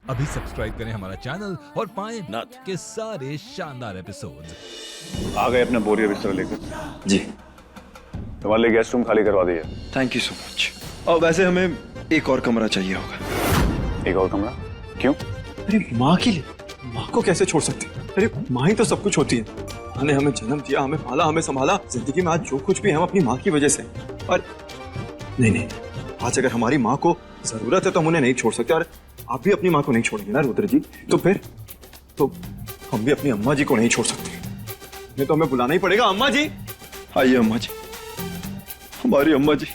अभी सब्सक्राइब करें हमारा चैनल और पाएं नथ के सारे शानदार एपिसोड्स। आ गए अपना बोरिया बिस्तर लेकर। जी तुम्हारे लिए गेस्ट रूम खाली करवा दिया। Thank you so much. और वैसे हमें एक और कमरा चाहिए होगा। एक और कमरा? क्यों? अरे माँ के लिए, माँ को कैसे छोड़ सकते? अरे माँ ही तो सब कुछ होती है। माँ ने हमें जन्म दिया, हमें पाला, हमें संभाला। जिंदगी में आज जो कुछ भी है हम अपनी माँ की वजह से। और नहीं, आज अगर हमारी माँ को जरूरत है तो हम उन्हें नहीं छोड़ सकते। और आप भी अपनी माँ को नहीं छोड़ेंगे ना रुद्र जी? तो फिर तो हम भी अपनी अम्मा जी को नहीं छोड़ सकते। नहीं तो हमें बुलाना ही पड़ेगा। अम्मा जी, आइए अम्मा जी, हमारी अम्मा जी।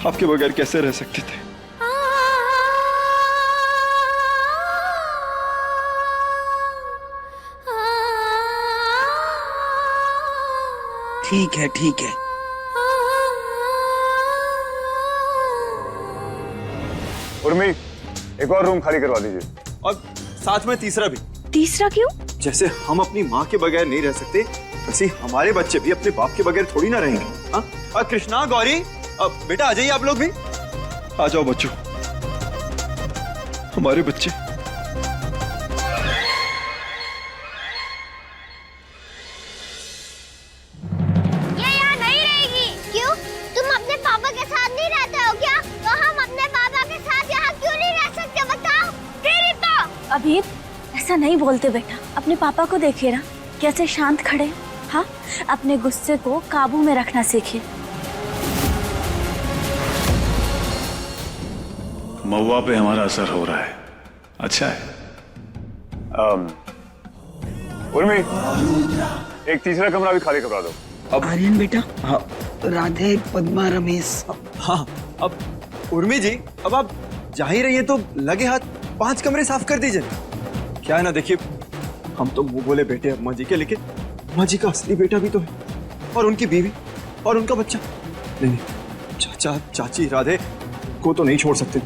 आपके बगैर कैसे रह सकते थे? ठीक है ठीक है। उर्मी, एक और रूम खाली करवा दीजिए। और साथ में तीसरा भी। तीसरा क्यों? जैसे हम अपनी माँ के बगैर नहीं रह सकते, वैसे हमारे बच्चे भी अपने बाप के बगैर थोड़ी ना रहेंगे। हाँ, कृष्णा, गौरी, बेटा आ जाइए आप लोग भी। आ जाओ बच्चों, हमारे बच्चे। ये यहाँ नहीं रहेगी। क्यों? तुम अपने पापा के साथ नहीं रहते हो क्या? तो हम अपने पापा के साथ यहाँ क्यों नहीं रह सकते बताओ? तेरी तो। अभी ऐसा नहीं बोलते बेटा, अपने पापा को देखिए ना कैसे शांत खड़े हैं। हाँ, अपने गुस्से को काबू में रखना सीखिए। महुआ पे हमारा असर हो रहा है। अच्छा है। उर्मी, एक तीसरा कमरा भी खाली करवा दो। अब आर्यन बेटा। हाँ। राधे, पद्मा, रमेश। हाँ, अब उर्मी जी, अब आप जा ही रही है तो लगे हाथ 5 कमरे साफ कर दीजिए। क्या है ना, देखिए हम तो मुंह बोले बेटे अम्मा जी के, लेकिन अम्मा जी का असली बेटा भी तो है, और उनकी बीवी और उनका बच्चा। नहीं, चाचा चाची राधे को तो नहीं छोड़ सकते।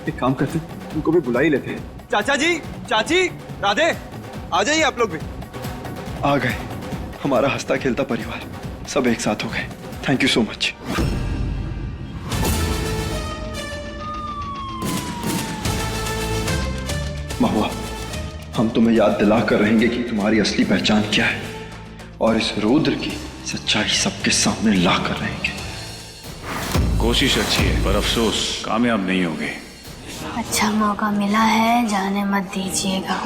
एक काम करते, उनको भी बुला ही लेते हैं। चाचा जी, चाची, राधे, आ जाइए आप लोग भी। आ गए हमारा हंसता खेलता परिवार, सब एक साथ हो गए। Thank you so much. Mahua, हम तुम्हें याद दिला कर रहेंगे कि तुम्हारी असली पहचान क्या है, और इस रुद्र की सच्चाई सबके सामने ला कर रहेंगे। कोशिश अच्छी है पर अफसोस कामयाब नहीं होगे। अच्छा मौका मिला है, जाने मत दीजिएगा।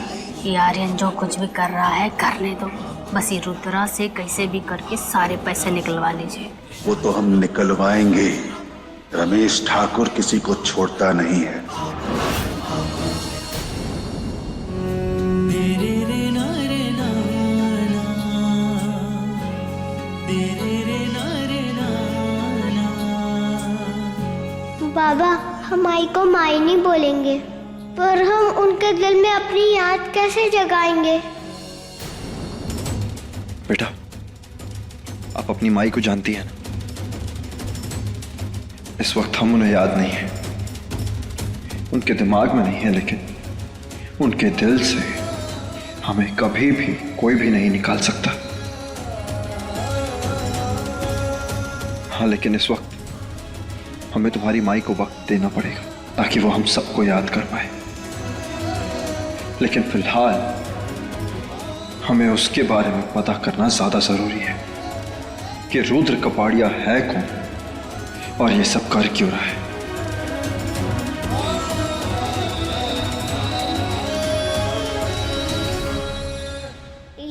ये आर्यन जो कुछ भी कर रहा है करने दो, बस ये रुद्रा से कैसे भी करके सारे पैसे निकलवा लीजिए। वो तो हम निकलवाएंगे। रमेश ठाकुर किसी को छोड़ता नहीं है। बाबा, हम आई को माई नहीं बोलेंगे, पर हम उनके दिल में अपनी याद कैसे जगाएंगे? बेटा, आप अपनी माई को जानती हैं ना? इस वक्त हम उन्हें याद नहीं है, उनके दिमाग में नहीं है, लेकिन उनके दिल से हमें कभी भी कोई भी नहीं निकाल सकता। हाँ, लेकिन इस वक्त हमें तुम्हारी माई को वक्त देना पड़ेगा ताकि वो हम सबको याद कर पाए। लेकिन फिलहाल हमें उसके बारे में पता करना ज्यादा जरूरी है कि रुद्र कपाड़िया है कौन और ये सब कर क्यों रहा है।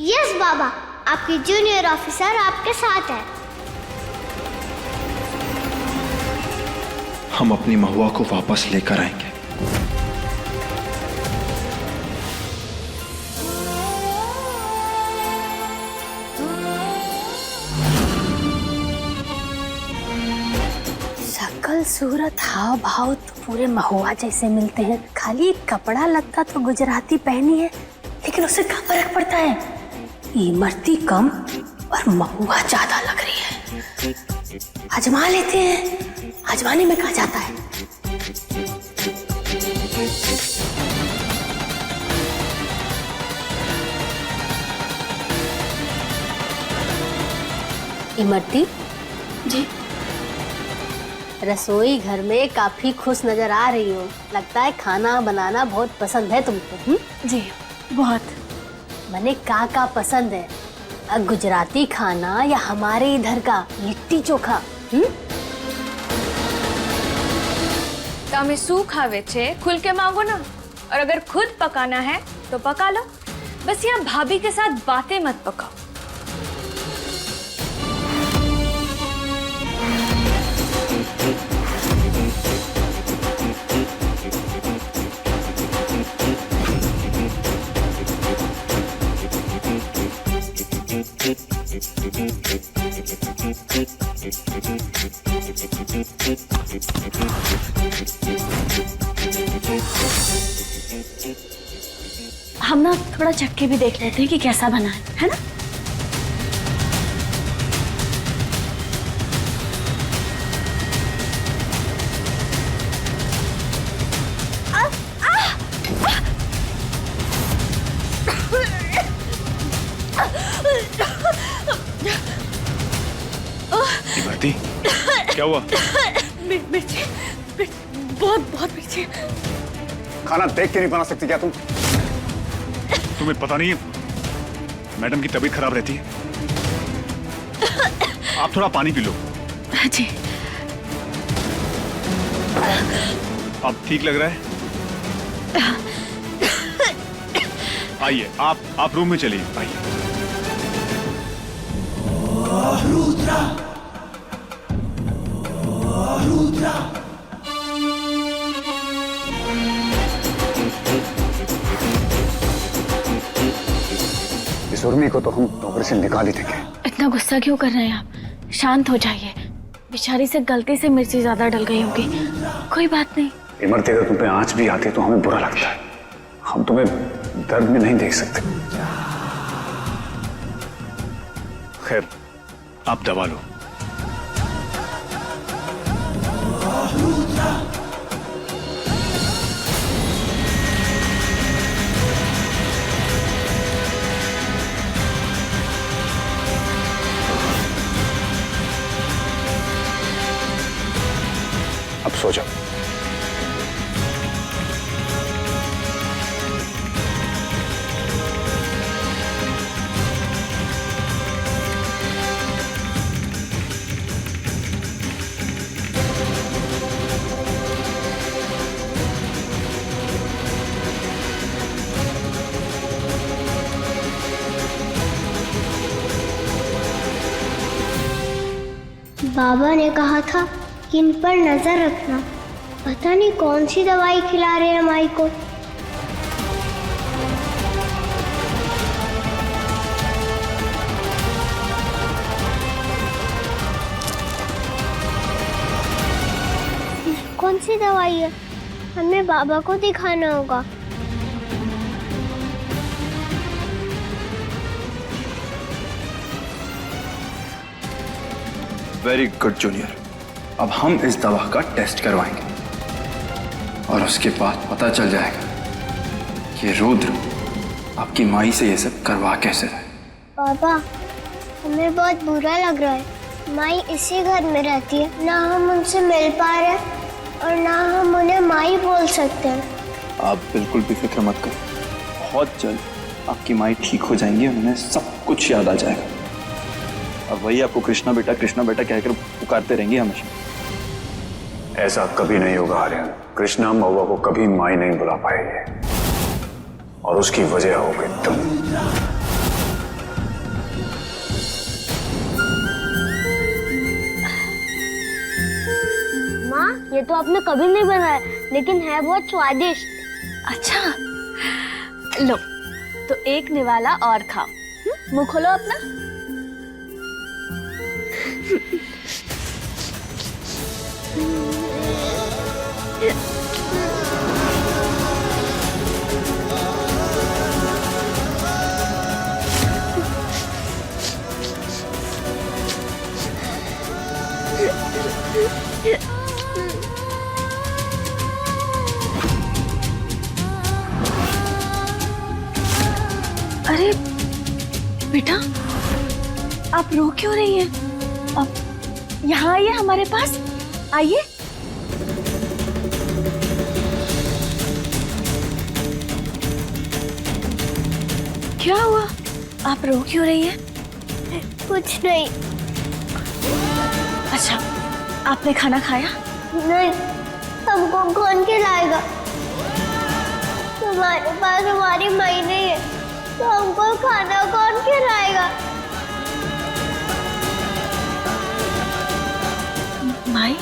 यस बाबा, आपकी जूनियर ऑफिसर आपके साथ है। हम अपनी महुआ को वापस लेकर आएंगे। शकल सूरत हाव भाव तो पूरे महुआ जैसे मिलते हैं, खाली कपड़ा लगता तो गुजराती पहनी है, लेकिन उससे क्या फर्क पड़ता है? इमरती कम और महुआ ज्यादा लग रही है। आजमा लेते हैं, आजमाने में कहा जाता है। इमरती जी। रसोई घर में काफी खुश नजर आ रही हो। लगता है खाना बनाना बहुत पसंद है तुमको। जी बहुत। मने का पसंद है? गुजराती खाना या हमारे इधर का लिट्टी चोखा? તમે શું ખાવે છે खुल के मांगो ना, और अगर खुद पकाना है तो पका लो। बस यहाँ भाभी के साथ बातें मत पकाओ। हम ना थोड़ा चक्के भी देख लेते हैं कि कैसा बना है ना? इमरती, क्या हुआ? मिर्ची, बहुत मिर्ची। खाना देख के नहीं बना सकती क्या तुम? तुम्हें पता नहीं है मैडम की तबीयत खराब रहती है। आप थोड़ा पानी पी लो। जी। अब ठीक लग रहा है? आइए, आप रूम में चलिए, आइए। इस उर्मी को तो हम नौकरी से निकाल ही देंगे। इतना गुस्सा क्यों कर रहे हैं आप? शांत हो जाइए। बेचारी से गलती से मिर्ची ज्यादा डल गई होगी, कोई बात नहीं। इमरती, अगर तुम पे आंच भी आती है तो हमें बुरा लगता है। हम तुम्हें दर्द में नहीं देख सकते। खैर, आप दवा लो। अब सो जाओ। बाबा ने कहा था कि इन पर नजर रखना। पता नहीं कौन सी दवाई खिला रहे हैं माई को। कौन सी दवाई है? हमें बाबा को दिखाना होगा। Very good junior. अब हम इस दवा का टेस्ट करवाएंगे और उसके बाद पता चल जाएगा कि रुद्र आपकी माई से ये सब करवा कैसे रहे। पापा, हमें बहुत बुरा लग रहा है। माई इसी घर में रहती है, ना हम उनसे मिल पा रहे और ना हम उन्हें माई बोल सकते हैं। आप बिल्कुल भी फिक्र मत करो, बहुत जल्द आपकी माई ठीक हो जाएंगी और उन्हें सब कुछ याद आ जाएगा। अब वही आपको कृष्णा बेटा कहकर पुकारते रहेंगे हमेशा। ऐसा कभी नहीं होगा आर्यन। कृष्णा महुआ को कभी माई नहीं बुला पाएगी और उसकी वजह होगी तुम। माँ, ये तो आपने कभी नहीं बनाया, लेकिन है बहुत स्वादिष्ट। अच्छा, लो तो एक निवाला और खाओ। मुंह खोलो अपना। अरे बेटा, आप रो क्यों रही हैं? अब यहाँ आइए हमारे पास, आइए। क्या हुआ? आप रो क्यों रही है? कुछ नहीं। अच्छा, आपने खाना खाया? नहीं, हमको कौन खिलाएगा? तुम्हारे पास हमारी माई नहीं है, तो हमको खाना कौन खिलाएगा? माई?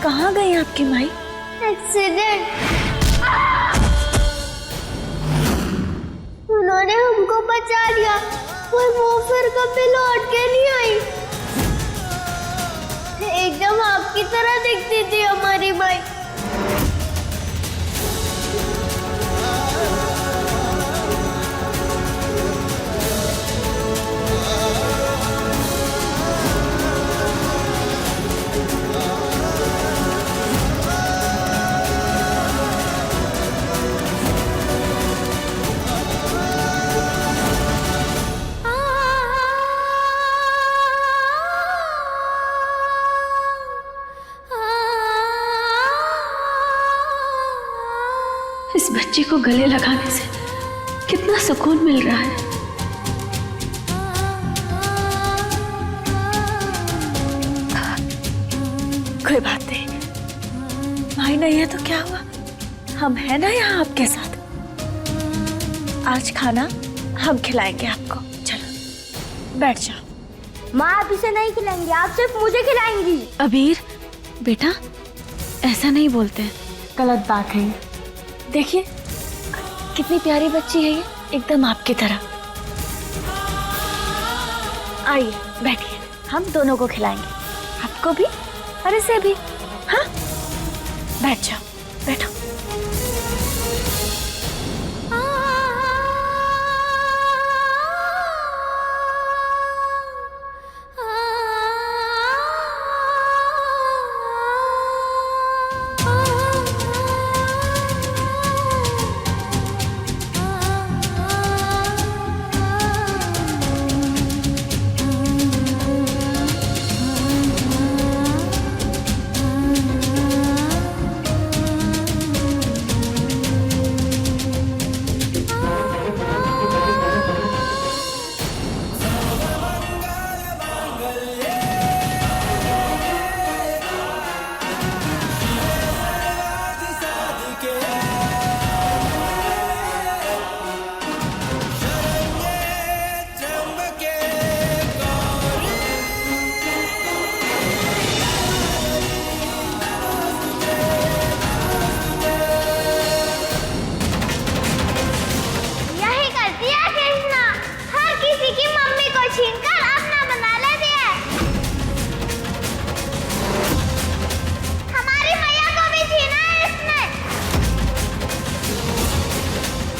कहाँ गई आपकी माई? एक्सीडेंट। उन्होंने हमको बचा लिया, पर वो फिर कभी लौट के नहीं आई। एकदम आपकी तरह दिखती थी हमारी माई। इस बच्चे को गले लगाने से कितना सुकून मिल रहा है। कोई बात नहीं, माई नहीं है तो क्या हुआ? हम हैं ना यहाँ आपके साथ। आज खाना हम खिलाएंगे आपको। चलो बैठ जाओ। माँ आप इसे नहीं खिलाएंगी, आप सिर्फ मुझे खिलाएंगी। अबीर बेटा, ऐसा नहीं बोलते हैं, गलत बात है ये। देखिए कितनी प्यारी बच्ची है ये, एकदम आपकी तरह। आइए बैठिए, हम दोनों को खिलाएंगे, आपको भी और इसे भी। हाँ, बैठ जाओ, बैठो।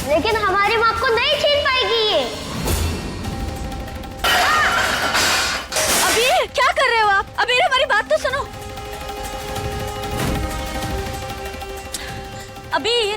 लेकिन हमारी माँ को नहीं छीन पाएगी ये। अबीर क्या कर रहे हो आप? अबीर हमारी बात तो सुनो। अबीर